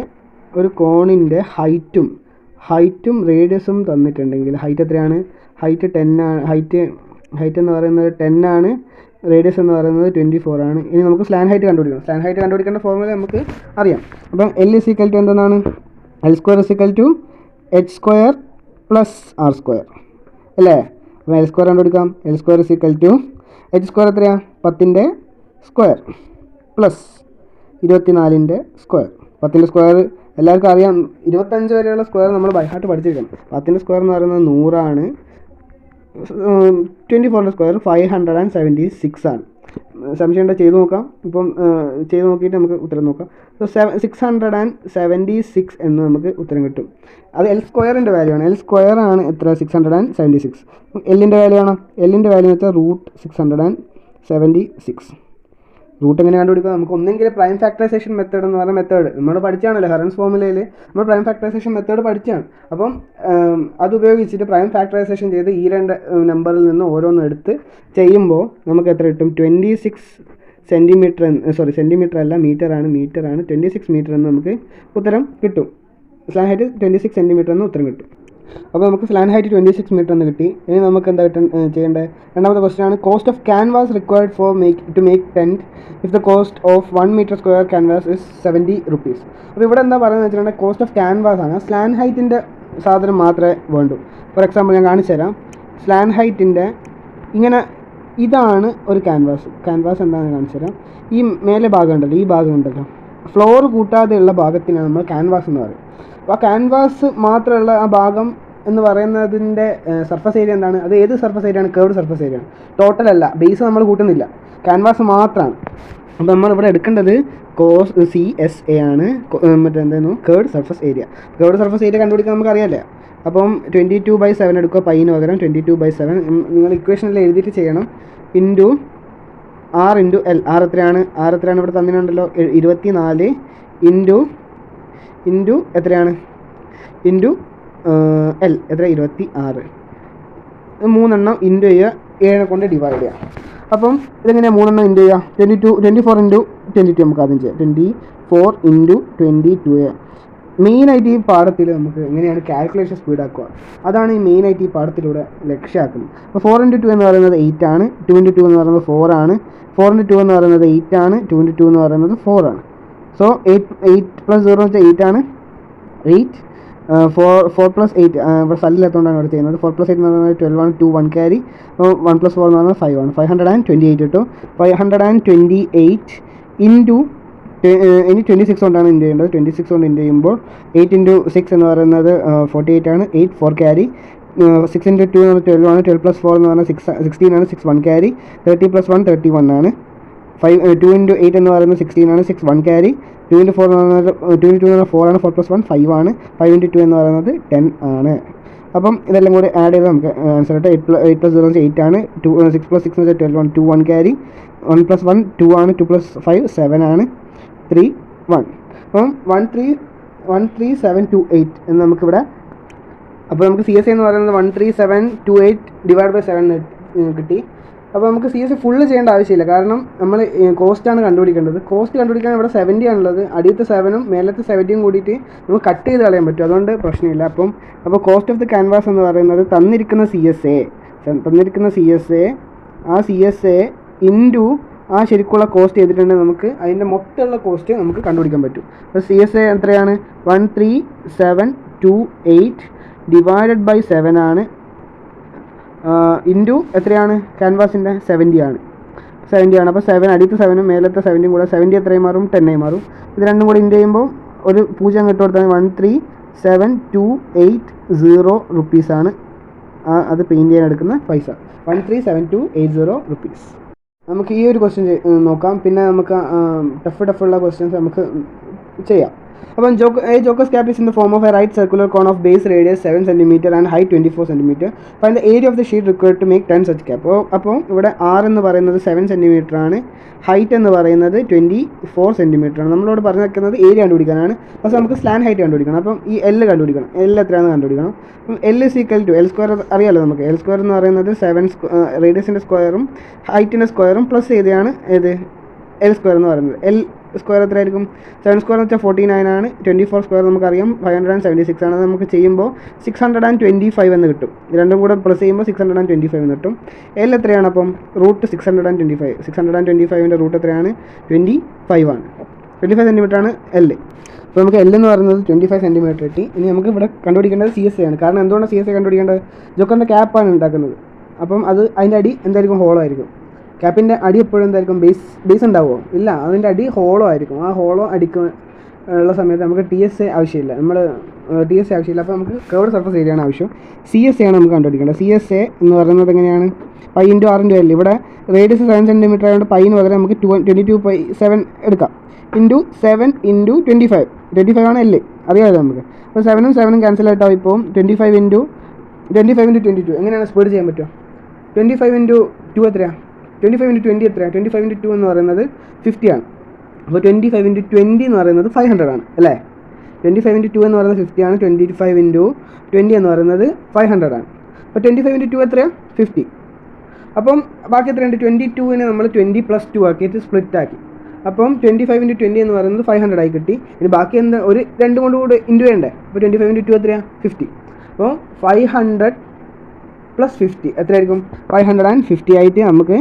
ഹൈറ്റും റേഡിയസും തന്നിട്ടുണ്ടെങ്കിൽ, ഹൈറ്റ് എത്രയാണ്? ഹൈറ്റ് 10 ആണ്. ഹൈറ്റ് എന്ന് പറയുന്നത് 10 ആണ്. റേഡിയസ് എന്ന് പറയുന്നത് 24 ആണ്. ഇനി നമുക്ക് സ്ലാൻ ഹൈറ്റ് കണ്ടുപിടിക്കണം. സ്ലാൻ ഹൈറ്റ് കണ്ടുപിടിക്കേണ്ട ഫോർമുല നമുക്ക് അറിയാം. അപ്പം L = എന്താണ്? L² = h² + r² അല്ലേ? അപ്പോൾ L² കണ്ടുപിടിക്കാം. L² = h² എത്രയാണ്? 10ൻ്റെ സ്ക്വയർ പ്ലസ് 24ൻ്റെ സ്ക്വയർ. 10ൻ്റെ സ്ക്വയർ എല്ലാവർക്കും അറിയാം. 25 വരെയുള്ള സ്ക്വയർ നമ്മൾ ബൈ ഹാർട്ട് പഠിച്ചിരിക്കണം. 10ൻ്റെ സ്ക്വയർ എന്ന് പറയുന്നത് 100 ആണ്. 24ൻ്റെ സ്ക്വയർ 576 ആണ്. സംശയം ഉണ്ടെങ്കിൽ ചെയ്ത് നോക്കാം. ഇപ്പം ചെയ്ത് നോക്കിയിട്ട് നമുക്ക് ഉത്തരം നോക്കാം. സോ 676 എന്ന് നമുക്ക് ഉത്തരം കിട്ടും. അത് L² വാല്യൂ ആണ്. L² ആണ് എത്ര? 676. എല്ലിൻ്റെ വാല്യൂ ആണോ? എല്ലിൻ്റെ വാല്യൂ എന്ന് വെച്ചാൽ √676. റൂട്ട് എങ്ങനെ കണ്ടുപിടിക്കുക? നമുക്ക് ഒന്നെങ്കിൽ പ്രൈം ഫാക്ടറൈസേഷൻ മെത്തേഡ് എന്ന് പറഞ്ഞ മെത്തേഡ് നമ്മൾ പഠിച്ചാണല്ലോ. ഹെറൻസ് ഫോർമുലയിൽ നമ്മൾ പ്രൈം ഫാക്ടറൈസേഷൻ മെത്തേഡ് പഠിച്ചാണ്. അപ്പം അത് ഉപയോഗിച്ചിട്ട് പ്രൈം ഫാക്ടറൈസേഷൻ ചെയ്ത് ഈ 2 നമ്പറിൽ നിന്ന് ഓരോന്നും എടുത്ത് ചെയ്യുമ്പോൾ നമുക്ക് എത്ര കിട്ടും? 26 സെൻറ്റിമീറ്റർ. സെൻറ്റിമീറ്റർ അല്ല, മീറ്റർ ആണ്. 26 മീറ്റർ എന്ന് നമുക്ക് ഉത്തരം കിട്ടും. സ്ലാൻ ഹൈറ്റ് 26 സെൻറ്റിമീറ്റർ എന്ന് ഉത്തരം കിട്ടും. അപ്പോൾ നമുക്ക് സ്ലാൻ ഹൈറ്റ് 26 മീറ്റർ എന്ന് കിട്ടി. ഇനി നമുക്ക് എന്താ ചെയ്യേണ്ടത്? രണ്ടാമത്തെ ക്വസ്റ്റ്യൻ ആണ്, cost of canvas required to make tent if the cost of 1 metre square canvas is 70 rupees. അപ്പോൾ ഇവിടെ എന്താ പറയുന്നത് വെച്ചിട്ടുണ്ടെങ്കിൽ കോസ്റ്റ് ഓഫ് ക്യാൻവാസ് ആണ്. സ്ലാൻ ഹൈറ്റിൻ്റെ സാധനം മാത്രമേ വേണ്ടൂ. ഫോർ എക്സാമ്പിൾ ഞാൻ കാണിച്ചു തരാം. സ്ലാൻ ഹൈറ്റിൻ്റെ ഇങ്ങനെ ഇതാണ് ഒരു ക്യാൻവാസ് എന്താണെന്ന് കാണിച്ചു തരാം. ഈ മേലെ ഭാഗം ഉണ്ടല്ലോ, ഈ ഭാഗം ഉണ്ടല്ലോ, ഫ്ലോർ കൂട്ടാതെയുള്ള ഭാഗത്തിനാണ് നമ്മൾ ക്യാൻവാസ് എന്ന് പറയും. അപ്പോൾ ആ ക്യാൻവാസ് മാത്രമുള്ള ആ ഭാഗം എന്ന് പറയുന്നതിൻ്റെ സർഫസ് ഏരിയ എന്താണ്? അത് ഏത് സർഫസ് ഏരിയ ആണ്? കേർവ്ഡ് സർഫസ് ഏരിയ ആണ്. ടോട്ടൽ അല്ല, ബേസ് നമ്മൾ കൂട്ടുന്നില്ല, ക്യാൻവാസ് മാത്രമാണ്. അപ്പോൾ നമ്മളിവിടെ എടുക്കേണ്ടത് CSA ആണ്. മറ്റെന്തായിരുന്നു? Curved surface area. Curved surface area കണ്ടുപിടിക്കാൻ നമുക്ക് അറിയാമല്ലേ. അപ്പം 22/7 എടുക്കുക. പൈന് പകരം 22/7 നിങ്ങൾ ഇക്വേഷനിൽ എഴുതിയിട്ട് ചെയ്യണം. Into R × L. R എത്രയാണ് ഇവിടെ തന്നിട്ടുണ്ടല്ലോ, 24 ഇൻറ്റു എത്രയാണ്? ഇൻറ്റു L എത്ര? 26. 3 എണ്ണം ഇൻറ്റു ചെയ്യുക, 7 കൊണ്ട് ഡിവൈഡ് ചെയ്യുക. അപ്പം ഇതെങ്ങനെയാണ് 3 എണ്ണം ഇൻറ്റു ചെയ്യുക? 24 × 22 നമുക്ക് ആദ്യം ചെയ്യാം. 24 × 22. മെയിനായിട്ട് ഈ പാഠത്തിൽ നമുക്ക് എങ്ങനെയാണ് കാൽക്കുലേഷൻ സ്പീഡാക്കുക, അതാണ് ഈ മെയിനായിട്ട് ഈ പാഠത്തിലൂടെ ലക്ഷ്യമാക്കുന്നത്. അപ്പോൾ 4 × 2 എന്ന് പറയുന്നത് 8 ആണ്. 2 × 2 എന്ന് പറയുന്നത് 4 ആണ്. 4 × 2 എന്ന് പറയുന്നത് 8 ആണ്. 2 × 2 എന്ന് പറയുന്നത് 4 ആണ്. സോ 8 + 0 എന്ന് വെച്ചാൽ 8 ആണ്. 8 4 + 8 ഇവിടെ സ്ഥലമില്ലാത്തതുകൊണ്ടാണ് ഇവിടെ ചെയ്യുന്നത്. 4 + 8 എന്ന് പറയുന്നത് 12 ആണ്. 2 1 ക്യാരി. 1 + 4 എന്ന് പറയുന്നത് 5 ആണ്. 528 കിട്ടും. 528 ഇൻറ്റു ഇനി 26 കൊണ്ടാണ് ഇൻറ്റു ചെയ്യേണ്ടത്. 26 കൊണ്ട് ഇൻറ്റു ചെയ്യുമ്പോൾ 8 × 6 എന്ന് പറയുന്നത് 48 ആണ്. 8 4 ക്യാരി. 6 × 2 എന്ന് പറഞ്ഞാൽ 12 ആണ്. 12 + 4 എന്ന് പറഞ്ഞാൽ 16 ആണ്. 6 1 ക്യാരി. 30 + 1 31 ആണ്. 2 into 8 എന്ന് പറയുന്നത് 16 ആണ്, 6 1 ക്യാരി. 2 into 4 എന്ന് പറയുന്നത് 2 into 2 എന്ന് പറഞ്ഞാൽ 4 ആണ്, 4 plus 1 5 ആണ്, 5 into 2 എന്ന് പറയുന്നത് 10 ആണ്. അപ്പം ഇതെല്ലാം കൂടി ആഡ് ചെയ്ത് നമുക്ക് ആൻസർ ആയിട്ട് 8 plus 0 8 ആണ്, 6 plus 6 എന്ന് വെച്ചാൽ 12 2 1 ക്യാരി, 1 plus 1 2 ആണ്, 2 plus 5 7 ആണ്, 3 1. അപ്പം 13728 എന്ന് നമുക്കിവിടെ. അപ്പോൾ നമുക്ക് CSA എന്ന് പറയുന്നത് 13728 ഡിവൈഡ് ബൈ 7 കിട്ടി. അപ്പോൾ നമുക്ക് CSA ഫുള്ള് ചെയ്യേണ്ട ആവശ്യമില്ല, കാരണം നമ്മൾ കോസ്റ്റാണ് കണ്ടുപിടിക്കേണ്ടത്. കോസ്റ്റ് കണ്ടുപിടിക്കാൻ ഇവിടെ 70 ആണുള്ളത്, അടിയത്തെ 7ഉം മേലത്തെ 70യും കൂടിയിട്ട് നമുക്ക് കട്ട് ചെയ്ത് കളയാൻ പറ്റും, അതുകൊണ്ട് പ്രശ്നമില്ല. അപ്പോൾ കോസ്റ്റ് ഓഫ് ദി ക്യാൻവാസ് എന്ന് പറയുന്നത് തന്നിരിക്കുന്ന CSA ആ CSA ഇൻറ്റു ആ ശരിക്കുള്ള കോസ്റ്റ് ചെയ്തിട്ടുണ്ടെങ്കിൽ നമുക്ക് അതിൻ്റെ മൊത്തമുള്ള കോസ്റ്റ് നമുക്ക് കണ്ടുപിടിക്കാൻ പറ്റും. അപ്പോൾ CSA എത്രയാണ്? 13728 ഡിവൈഡഡ് ബൈ 7 ആണ്, ഇൻറ്റു എത്രയാണ് ക്യാൻവാസിൻ്റെ 70 ആണ്. അപ്പോൾ 7 അടിയത്തെ 7ഉം മേലത്തെ 70യും കൂടെ 70 എത്രയും മാറും? 10 ആയി മാറും. ഇത് രണ്ടും കൂടി ഇൻറ്റു ചെയ്യുമ്പോൾ ഒരു 0 ഇട്ട് കൊടുത്താൽ 137,280 റുപ്പീസാണ് അത് പെയിൻറ്റ് ചെയ്യാൻ എടുക്കുന്ന പൈസ. 137,280 റുപ്പീസ്. നമുക്ക് ഈ ഒരു ക്വസ്റ്റ്യൻ നോക്കാം, പിന്നെ നമുക്ക് ടഫുള്ള ക്വസ്റ്റ്യൻസ് നമുക്ക് ചെയ്യാം. അപ്പം Joker's cap is in the form of a right circular cone of base radius 7 cm and height 24 cm. Find the area of the sheet required to make 10 such cap. അപ്പോൾ ഇവിടെ R എന്ന് പറയുന്നത് 7 cm ആണ്, height എന്ന് പറയുന്നത് 24 cm ആണ്. നമ്മളോട് പറഞ്ഞു വെക്കുന്നത് ഏരിയ കണ്ടുപിടിക്കാനാണ്. പക്ഷേ നമുക്ക് സ്ലാൻ ഹൈറ്റ് കണ്ടുപിടിക്കണം. അപ്പം ഈ L കണ്ടുപിടിക്കണം, L എത്രയാണെന്ന് കണ്ടുപിടിക്കണം. അപ്പം L is equal to L square അറിയാമല്ലോ നമുക്ക്. L സ്ക്വയർ എന്ന് പറയുന്നത് 7 റേഡിയസിൻ്റെ സ്ക്വയറും ഹൈറ്റിൻ്റെ സ്ക്വയറും പ്ലസ് ചെയ്തെയാണ് L സ്ക്വയർ എന്ന് പറയുന്നത്. L സ്ക്വയർ എത്രയായിരിക്കും? 7 സ്ക്വയർ എന്ന് വെച്ചാൽ 49 ആണ്, 24 സ്ക്വയർ നമുക്കറിയാം 576 ആണ്. നമുക്ക് ചെയ്യുമ്പോൾ 625 എന്ന് കിട്ടും. രണ്ടും കൂടെ പ്ലസ് ചെയ്യുമ്പോൾ 625 എന്ന് കിട്ടും. L എത്രയാണ്? അപ്പം റൂട്ട് 625ൻ്റെ റൂട്ട് എത്രയാണ്? 25 ആണ്. 25 സെൻറ്റിമീറ്റർ ആണ് L. അപ്പോൾ നമുക്ക് L എന്ന് പറയുന്നത് 25 സെൻറ്റിമീറ്റർ കിട്ടി. ഇനി നമുക്ക് ഇവിടെ കണ്ടുപിടിക്കേണ്ടത് CSA ആണ്. കാരണം എന്തുകൊണ്ടാണ് CSA കണ്ടുപിടിക്കേണ്ടത്? ജോക്കറിൻ്റെ ക്യാപ്പാണ് ഉണ്ടാക്കുന്നത്. അപ്പം അതിൻ്റെ അടി എന്തായിരിക്കും? ഹോളോ ആയിരിക്കും. ക്യാപ്പിൻ്റെ അടി എപ്പോഴും എന്തായിരിക്കും? ബേസ് ഉണ്ടാവുമോ? ഇല്ല, അതിൻ്റെ അടി ഹോളോ ആയിരിക്കും. ആ ഹോളോ ഉള്ള സമയത്ത് നമുക്ക് TSA ആവശ്യമില്ല. അപ്പോൾ നമുക്ക് കർവ്ഡ് സർഫസ് ഏരിയ ആണ് ആവശ്യം. CSA ആണ് നമുക്ക് കണ്ടുപിടിക്കേണ്ടത്. CSA എന്ന് പറയുന്നത് എങ്ങനെയാണ്? Pi into R into L. ഇവിടെ റേഡിയസ് 7 സെൻറ്റിമീറ്റർ ആയതുകൊണ്ട് പൈന് പകരം നമുക്ക് 22/7 എടുക്കാം. ഇൻറ്റു 7 ഇൻറ്റു 25 ആണ് L, അറിയാമല്ലോ നമുക്ക്. അപ്പോൾ 7ഉം 7ഉം ക്യാൻസൽ ആയിട്ടാവും. ഇപ്പോൾ 25 ഇൻറ്റു 22 എങ്ങനെയാണ് സ്പ്ലിറ്റ് ചെയ്യാൻ പറ്റുമോ? 25 ഇൻറ്റു 2 എത്രയാണ്? 25 ഇൻറ്റു 20 എത്രയാണ്? 25 ഇൻറ്റു 2 എന്ന് പറയുന്നത് 50 ആണ്. അപ്പോൾ 25 ഇൻറ്റു 20 എന്ന് പറയുന്നത് 500 ആണ് അല്ലേ? 25 ഇൻറ്റു 2 എന്ന് പറയുന്നത് 50 ആണ്, 25 ഇൻറ്റു 20 എന്ന് പറയുന്നത് 500 ആണ്. അപ്പോൾ 25 ഇൻറ്റു 2 എത്രയാണ്? 50. അപ്പം ബാക്കി എത്രയുണ്ട്? 22നെ നമ്മൾ 20 + 2 ആക്കിയിട്ട് സ്പ്ലിറ്റ് ആക്കി. അപ്പം 25 ഇൻറ്റു 20 എന്ന് പറയുന്നത് 500 ആയി കിട്ടി. ഇനി ബാക്കി എന്താ? ഒരു 2 കൊണ്ട് കൂടെ ഇൻറ്റു ചെയ്യണ്ടേ? അപ്പോൾ 25 ഇൻറ്റു 2 എത്രയാണ്? 50. അപ്പോൾ 500 + 50 എത്രയായിരിക്കും? 550 ആയിട്ട് നമുക്ക്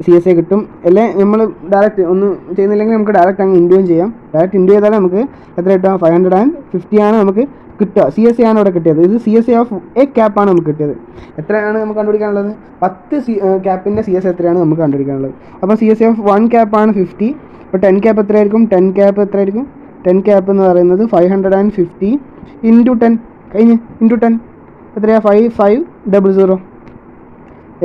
CSA കിട്ടും. അല്ലേ നമ്മൾ ഡയറക്റ്റ് ഒന്നും ചെയ്യുന്നില്ലെങ്കിൽ നമുക്ക് ഡയറക്റ്റ് അങ്ങ് ഇൻഡ്യൂയും ചെയ്യാം. ഡയറക്റ്റ് ഇൻഡ്യൂ ചെയ്താൽ നമുക്ക് എത്ര കിട്ടുക? 550 ആണ് നമുക്ക് കിട്ടുക. CSA ആണ് ഇവിടെ കിട്ടിയത്. ഇത് CSA ഓഫ് എ ക്യാപ്പാണ് നമുക്ക് കിട്ടിയത്. എത്രയാണ് നമുക്ക് കണ്ടുപിടിക്കാനുള്ളത്? 10 ക്യാപ്പിൻ്റെ CSA എത്രയാണ് നമുക്ക് കണ്ടുപിടിക്കാനുള്ളത്. അപ്പോൾ CSA ഓഫ് 1 ക്യാപ്പാണ് 50. അപ്പോൾ 10 ക്യാപ്പ് എത്രയായിരിക്കും? 10 ക്യാപ്പ് എത്രയായിരിക്കും? 10 ക്യാപ്പ് എന്ന് പറയുന്നത് 550 ഇൻറ്റു 10 കഴിഞ്ഞ് ഇൻറ്റു 10 എത്രയാണ്? 5500.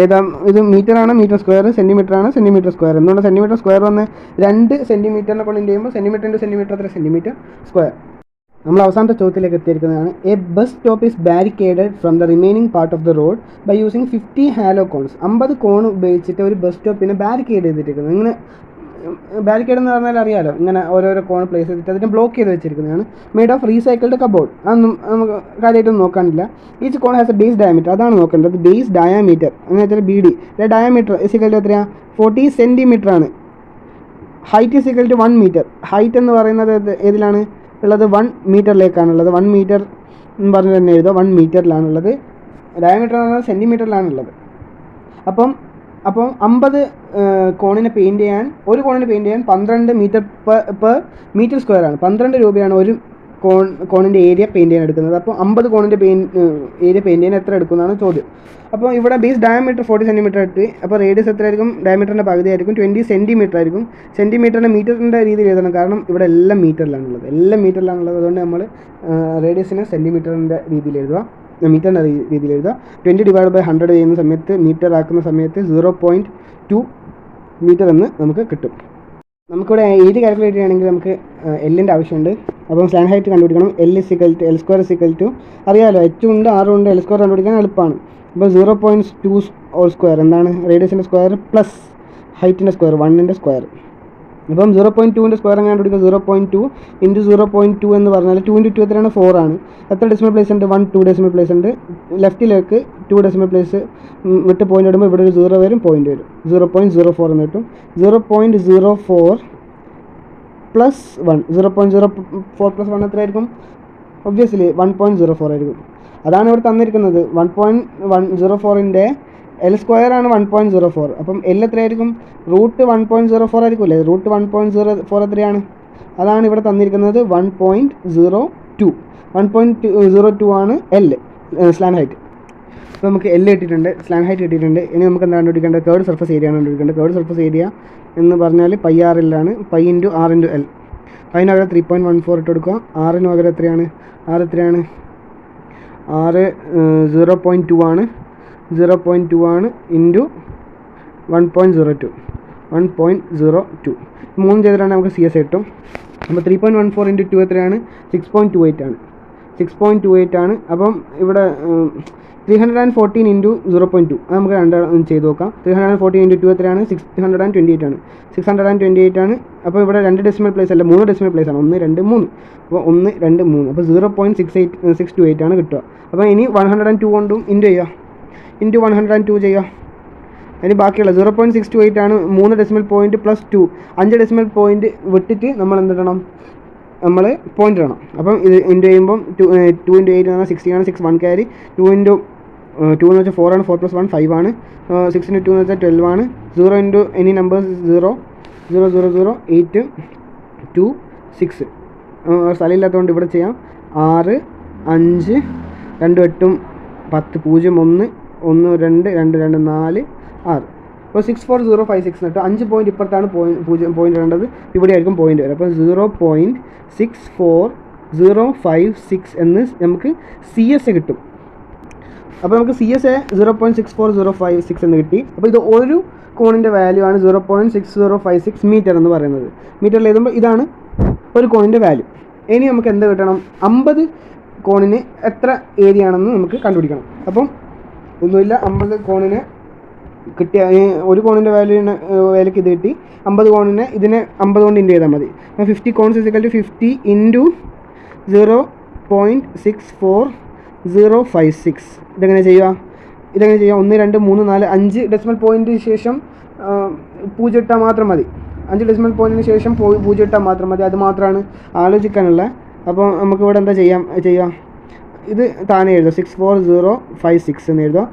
ഏതാ? ഇത് മീറ്ററാണ്, മീറ്റർ സ്ക്വയർ, സെൻറ്റിമീറ്ററാണ്, സെൻറ്റിമീറ്റർ സ്ക്വയർ. എന്തുകൊണ്ട് സെൻറ്റിമീറ്റർ സ്ക്വയർ വന്ന് 2 സെൻറ്റിമീറ്ററിനെ കൊണ്ട് ചെയ്യുമ്പോൾ സെൻറ്റിമീറ്റർ ഇൻറ്റു സെൻറ്റിമീറ്റർ എത്ര? Centimetre square. നമ്മൾ അവസാനത്തെ ചോദ്യത്തിലേക്ക് എത്തിയിരിക്കുന്നതാണ്. A bus stop is barricaded from the remaining part of the road by using 50 hollow cones. 50 cone ഉപയോഗിച്ചിട്ട് ഒരു ബസ് സ്റ്റോപ്പിനെ ബാരിക്കേഡ് ചെയ്തിരിക്കുന്നത്. ഇങ്ങനെ ബാരിക്കേഡ് എന്ന് പറഞ്ഞാൽ അറിയാലോ, ഇങ്ങനെ ഓരോരോ കോൺ പ്ലേസ് ചെയ്തിട്ട് അതിനെ ബ്ലോക്ക് ചെയ്ത് വെച്ചിരിക്കുന്നതാണ്. Made of recycled cardboard. അതൊന്നും നമുക്ക് കാര്യമായിട്ടൊന്നും നോക്കാനില്ല. Each cone has a base diameter, അതാണ് നോക്കേണ്ടത്. ബേസ് ഡയമീറ്റർ എന്ന് വെച്ചാൽ BD. ഡയമീറ്റർ ഇസിക്കൽ ടു എത്രയാണ്? 40 സെൻറ്റിമീറ്റർ ആണ്. Height is equal to 1 metre. Height എന്ന് പറയുന്നത് ഏതിലാണ് ഉള്ളത്? 1 മീറ്ററിലേക്കാണുള്ളത്. 1 മീറ്റർ എന്ന് പറഞ്ഞ് തന്നെ എഴുതുക. 1 മീറ്ററിലാണുള്ളത്. ഡയമീറ്റർ എന്ന് പറഞ്ഞാൽ സെൻറ്റിമീറ്ററിലാണുള്ളത്. അപ്പം 50 കോണിനെ പെയിൻറ്റ് ചെയ്യാൻ, ഒരു കോണിന് പെയിൻറ്റ് ചെയ്യാൻ 12 മീറ്റർ പെർ മീറ്റർ സ്ക്വയർ ആണ്. 12 രൂപയാണ് ഒരു കോണിൻ്റെ ഏരിയ പെയിൻറ്റ് ചെയ്യാൻ എടുക്കുന്നത്. അപ്പോൾ 50 കോണിൻ്റെ ഏരിയ പെയിൻറ്റ് ചെയ്യാൻ എത്ര എടുക്കുന്നതാണ് ചോദ്യം. അപ്പോൾ ഇവിടെ ബേസ് ഡയമീറ്റർ 40 സെൻറ്റിമീറ്റർ ഇട്ട്, അപ്പോൾ റേഡിയസ് എത്ര ആയിരിക്കും? ഡയമീറ്ററിൻ്റെ പകുതി ആയിരിക്കും, 20 സെൻറ്റിമീറ്റർ ആയിരിക്കും. സെൻറ്റിമീറ്ററിൻ്റെ മീറ്ററിൻ്റെ രീതിയിൽ എഴുതണം, കാരണം ഇവിടെ എല്ലാം മീറ്ററിലാണുള്ളത്. അതുകൊണ്ട് നമ്മൾ റേഡിയസിനെ സെൻറ്റിമീറ്ററിൻ്റെ രീതിയിൽ എഴുതുക, മീറ്ററിൻ്റെ രീതിയിൽ എഴുതുക. 20 ഡിവൈഡ് ബൈ 100 ചെയ്യുന്ന സമയത്ത്, മീറ്റർ ആക്കുന്ന സമയത്ത് 0.2 മീറ്റർ എന്ന് നമുക്ക് കിട്ടും. നമുക്കിവിടെ ഏരിയ കാൽക്കുലേറ്റ് ചെയ്യണമെങ്കിൽ നമുക്ക് എല്ലിൻ്റെ ആവശ്യമുണ്ട്. അപ്പം സ്ലാൻഡ് ഹൈറ്റ് കണ്ടുപിടിക്കണം. L=L² അറിയാമല്ലോ, H ഉണ്ട് R ഉണ്ട്, L² കണ്ടുപിടിക്കാൻ എളുപ്പമാണ്. അപ്പോൾ 0.2 ഹോൾ സ്ക്വയർ എന്താണ്, റേഡിയസിൻ്റെ സ്ക്വയർ പ്ലസ് ഹൈറ്റിൻ്റെ സ്ക്വയർ 1ൻ്റെ സ്ക്വയർ. അപ്പം 0.2ൻ്റെ സ്ക്വയർ എങ്ങനെ കണ്ടുപിടിക്കുക, 0.2 × 0.2 എന്ന് പറഞ്ഞാൽ 2 × 2 എത്രയാണ് 4 ആണ്. എത്ര ഡെസിമൽ പ്ലേസ് ഉണ്ട്, 2 ഡെസിമൽ പ്ലേസ് ഉണ്ട്. ലെഫ്റ്റിലേക്ക് 2 ഡെസിമൽ പ്ലേസ് വിട്ട് പോയിന്റ് ഇടുമ്പോൾ ഇവിടെ ഒരു 0 വരും, പോയിന്റ് വരും, 0.04 എന്ന് കിട്ടും. 0.04 പ്ലസ് 1, 0.04 പ്ലസ് 1 എത്രയായിരിക്കും, ഒബ്വിയസ്ലി 1.04 ആയിരിക്കും. അതാണ് ഇവിടെ തന്നിരിക്കുന്നത്. 1.104ൻ്റെ L² ആണ് 1.04. അപ്പം L എത്രയായിരിക്കും, √1.04 ആയിരിക്കും അല്ലേ. √1.04 എത്രയാണ്, അതാണ് ഇവിടെ തന്നിരിക്കുന്നത് 1.02. 1.02 ആണ് L സ്ലാൻഡ് ഹൈറ്റ്. അപ്പോൾ നമുക്ക് L കിട്ടിയിട്ടുണ്ട്, സ്ലാൻഡ് ഹൈറ്റ് കിട്ടിയിട്ടുണ്ട്. ഇനി നമുക്ക് എന്താണ് കണ്ടുപിടിക്കേണ്ടത്, കേർഡ് സർഫസ് ഏരിയ ആണ് കണ്ടുപിടിക്കേണ്ടത്. കേർഡ് സർഫസ് ഏരിയ എന്ന് പറഞ്ഞാൽ πr ആണ്, π × r × L. അതിന് പകരം 3.14 ഇട്ട് കൊടുക്കുക. r പകരം എത്രയാണ്, r എത്രയാണ്, r 0.2 ആണ്, 0.2 ആണ് ഇൻറ്റു 1.02 3 ചെയ്തിട്ടാണ് നമുക്ക് CS കിട്ടും. അപ്പോൾ 3.14 × 2 എത്രയാണ്, 6.28 ആണ്, 6.28 ആണ്. അപ്പം ഇവിടെ 314 × 0.2 അത് നമുക്ക് രണ്ടാം ചെയ്ത് നോക്കാം. 314 × 2 എത്രയാണ്, 628 ആണ്, 628 ആണ്. അപ്പോൾ ഇവിടെ 2 ഡെസിമൽ പ്ലേസ് അല്ല, 3 ഡെസിമൽ പ്ലേസ് ആണ്, 1 2 3. അപ്പോൾ 1 2 3, അപ്പോൾ 0.628 ആണ് കിട്ടുക. അപ്പോൾ ഇനി 102 കൊണ്ടും ഇൻറ്റു ചെയ്യുക, ഇൻറ്റു 102 ചെയ്യുക. അതിന് ബാക്കിയുള്ള 0.628 ആണ്, 3 decimal point plus 2, 5 decimal point വിട്ടിട്ട് നമ്മൾ എന്തിടണം, നമ്മൾ പോയിൻ്റ് ഇടണം. അപ്പം ഇത് ഇൻറ്റു ചെയ്യുമ്പം 2 × 8 എന്ന് പറഞ്ഞാൽ 60 ആണ്, 6 1 ക്യാരി. 2 × 2 എന്ന് വെച്ചാൽ 4 ആണ്, 4 + 1 5 ആണ്. 6 × 2 എന്ന് വെച്ചാൽ 12 ആണ്. 0 × എനി നമ്പേഴ്സ് 0 0 0 0 8 2 6. സ്ഥലമില്ലാത്തതുകൊണ്ട് ഇവിടെ ചെയ്യാം. 6 5 2 8 10 0 1 1 2 2 2 4 6. അപ്പോൾ 64056 എന്നിട്ട് 5 പോയിൻറ്റ് ഇപ്പുറത്താണ് പോയിൻ്റ് ഇടേണ്ടത്, ഇവിടെ ആയിരിക്കും പോയിൻ്റ് വരും. അപ്പോൾ 0.64056 എന്ന് നമുക്ക് CS കിട്ടും. അപ്പോൾ നമുക്ക് CS 0.64056 എന്ന് കിട്ടി. അപ്പോൾ ഇത് ഒരു കോണിൻ്റെ വാല്യൂ ആണ് 0.6056 മീറ്റർ എന്ന് പറയുന്നത്. മീറ്ററിൽ എഴുതുമ്പോൾ ഇതാണ് ഒരു കോണിൻ്റെ വാല്യൂ. ഇനി നമുക്ക് എന്ത് കിട്ടണം, 50 കോണിന് എത്ര ഏരിയ ആണെന്ന് നമുക്ക് കണ്ടുപിടിക്കണം. അപ്പം ഒന്നുമില്ല, 50 കോണിന് കിട്ടിയ ഒരു കോണിൻ്റെ വാല്യൂക്ക് ഇത് കിട്ടി. 50 കോണിന് ഇതിനെ 50 കൊണ്ട് ഇൻറ്റു ചെയ്താൽ മതി. അപ്പോൾ 50 കോൺസ് = 50 × 0.64056. ഇതെങ്ങനെ ചെയ്യുക, 1 2 3 4 5 ഡെസിമൽ പോയിൻറ്റിന് ശേഷം 0 ഇട്ടാൽ മാത്രം മതി. 5 ഡെസിമൽ പോയിൻറ്റിന് ശേഷം 0 ഇട്ടാൽ മാത്രം മതി. അത് മാത്രമാണ് ആലോചിക്കാനുള്ള. അപ്പോൾ നമുക്കിവിടെ എന്താ ചെയ്യുക, ഇത് താനെ എഴുതുക, 64056 എന്ന് എഴുതുക.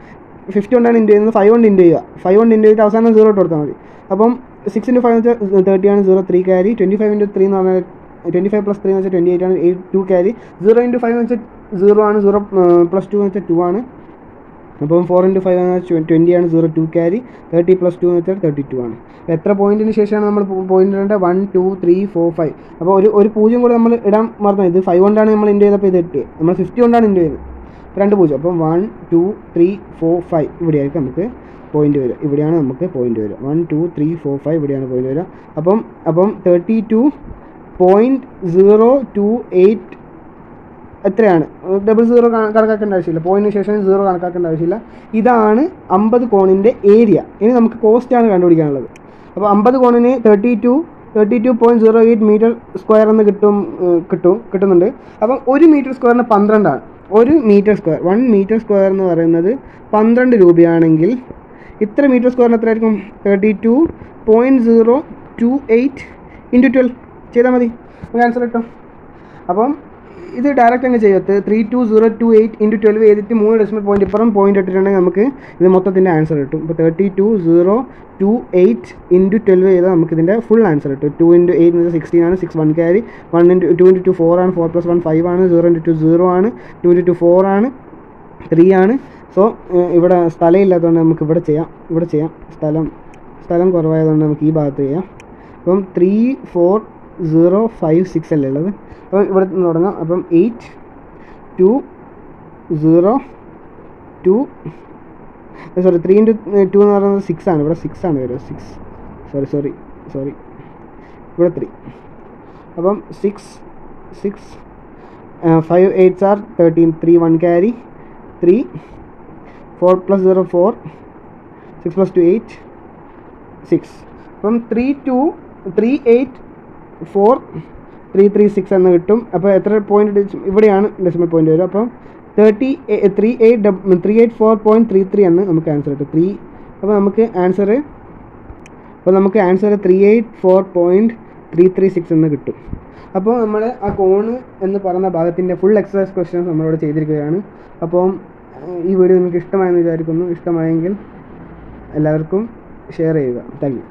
50 കൊണ്ടാണ് ഇൻറ്റു ചെയ്യുന്നത്, 5 കൊണ്ട് ഇൻറ്റു ചെയ്യുക. 5 കൊണ്ട് ഇൻറ്റു ചെയ്തിട്ട് അവസാനം 0 ഇട്ട് കൊടുത്താൽ മതി. അപ്പം 6 × 5 എന്ന് വെച്ചാൽ 30 ആണ്, 0 3 ക്യാരി. 25 × 3 എന്ന് പറഞ്ഞാൽ 25 + 3 എന്ന് വെച്ചാൽ 28 ആണ്, 2 ക്യാരി. 0 × 5 എന്ന് വെച്ചാൽ 0 ആണ്, 0 + 2 എന്ന് വെച്ചാൽ 2 ആണ്. അപ്പം 4 × 5 എന്ന് വെച്ചാൽ 20 ആണ്, 0 2 ക്യാരി. 30 + 2 എന്ന് വെച്ചാൽ 32 ആണ്. എത്ര പോയിൻറ്റിന് ശേഷമാണ് നമ്മൾ പോയിൻ്റ് ഇടേണ്ടത്, 1 2 3 4 5. അപ്പോൾ ഒരു 0 കൂടെ നമ്മൾ ഇടാൻ മറന്നു. ഇത് 5 കൊണ്ടാണ് നമ്മൾ ഇൻറ്റു ചെയ്തപ്പോൾ ഇത് ഇട്ട്, നമ്മൾ 50 കൊണ്ടാണ് ഇൻറ്റു ചെയ്തത്, 2 0. അപ്പം 1 2 3 4 5 ഇവിടെയായിരിക്കും നമുക്ക് പോയിൻ്റ് വരിക. ഇവിടെയാണ് നമുക്ക് പോയിൻ്റ് വരിക. 1 2 3 4 5 ഇവിടെയാണ് പോയിൻ്റ് വരിക. അപ്പം 32.028 എത്രയാണ്, 00 കണക്കാക്കേണ്ട ആവശ്യമില്ല, പോയിൻറ്റിന് ശേഷം 0 കണക്കാക്കേണ്ട ആവശ്യമില്ല. ഇതാണ് 50 കോണിൻ്റെ ഏരിയ. ഇനി നമുക്ക് കോസ്റ്റാണ് കണ്ടുപിടിക്കാനുള്ളത്. അപ്പോൾ 50 കോണിന് 32.08 മീറ്റർ സ്ക്വയർ എന്ന് കിട്ടുന്നുണ്ട്. അപ്പം 1 മീറ്റർ സ്ക്വയറിന് 12 ആണ്. 1 മീറ്റർ സ്ക്വയർ എന്ന് പറയുന്നത് 12 രൂപയാണെങ്കിൽ ഇത്ര മീറ്റർ സ്ക്വയറിന് എത്രയായിരിക്കും, 32.028 × 12 ചെയ്താൽ മതി, നമുക്ക് ആൻസർ കിട്ടും. അപ്പം ഇത് ഡയറക്റ്റ് അങ്ങ് ചെയ്യത്ത് 32028 × 12 ചെയ്തിട്ട് 3 ഡെസിമൽ പോയിൻ്റ് ഇപ്പുറം പോയിൻ്റ് ഇട്ടിട്ടുണ്ടെങ്കിൽ നമുക്ക് ഇത് മൊത്തത്തിൻ്റെ ആൻസർ കിട്ടും. ഇപ്പോൾ 32028 × 12 ചെയ്താൽ നമുക്ക് ഇതിൻ്റെ ഫുൾ ആൻസർ കിട്ടും. 2 × 8 എന്ന് വെച്ചാൽ 16 ആണ്, 6 1 ക്യാരി. 2 × 2 4 ആണ്, 4 + 1 5 ആണ്. 0 × 2 0 ആണ്, 2 × 2 4 ആണ്, 3 ആണ്. സോ ഇവിടെ സ്ഥലം ഇല്ലാത്തതുകൊണ്ട് നമുക്ക് ഇവിടെ ചെയ്യാം. സ്ഥലം കുറവായതുകൊണ്ട് നമുക്ക് ഈ ഭാഗത്ത് ചെയ്യാം. അപ്പം 34056 അല്ലേ ഉള്ളത്. അപ്പം ഇവിടെ നിന്ന് തുടങ്ങാം. അപ്പം 8 2 0 2 3 × 2 എന്ന് പറയുന്നത് 6 ആണ്. ഇവിടെ 6 ആണ് വരിക. സോറി ഇവിടെ 3. അപ്പം 6 5 8s are 13, 3 1 carry 3, 4 plus 0 4, 6 plus 2 8, 6. അപ്പം 3 2 3 8 4 3 3 6 എന്ന് കിട്ടും. അപ്പോൾ എത്ര പോയിന്റ് ഇവിടെയാണ് ഡെസിമൽ പോയിന്റ് വരും. അപ്പം 384.33 എന്ന് നമുക്ക് ആൻസർ കിട്ടും. അപ്പോൾ നമുക്ക് ആൻസർ 384.336 എന്ന് കിട്ടും. അപ്പോൾ നമ്മൾ ആ കോണ് എന്ന് പറയുന്ന ഭാഗത്തിൻ്റെ ഫുൾ എക്സസൈസ് ക്വസ്റ്റ്യൻസ് നമ്മളിവിടെ ചെയ്തിരിക്കുകയാണ്. അപ്പം ഈ വീഡിയോ നിങ്ങൾക്ക് ഇഷ്ടമായെന്ന് വിചാരിക്കുന്നു. ഇഷ്ടമായെങ്കിൽ എല്ലാവർക്കും ഷെയർ ചെയ്യുക. Thank you.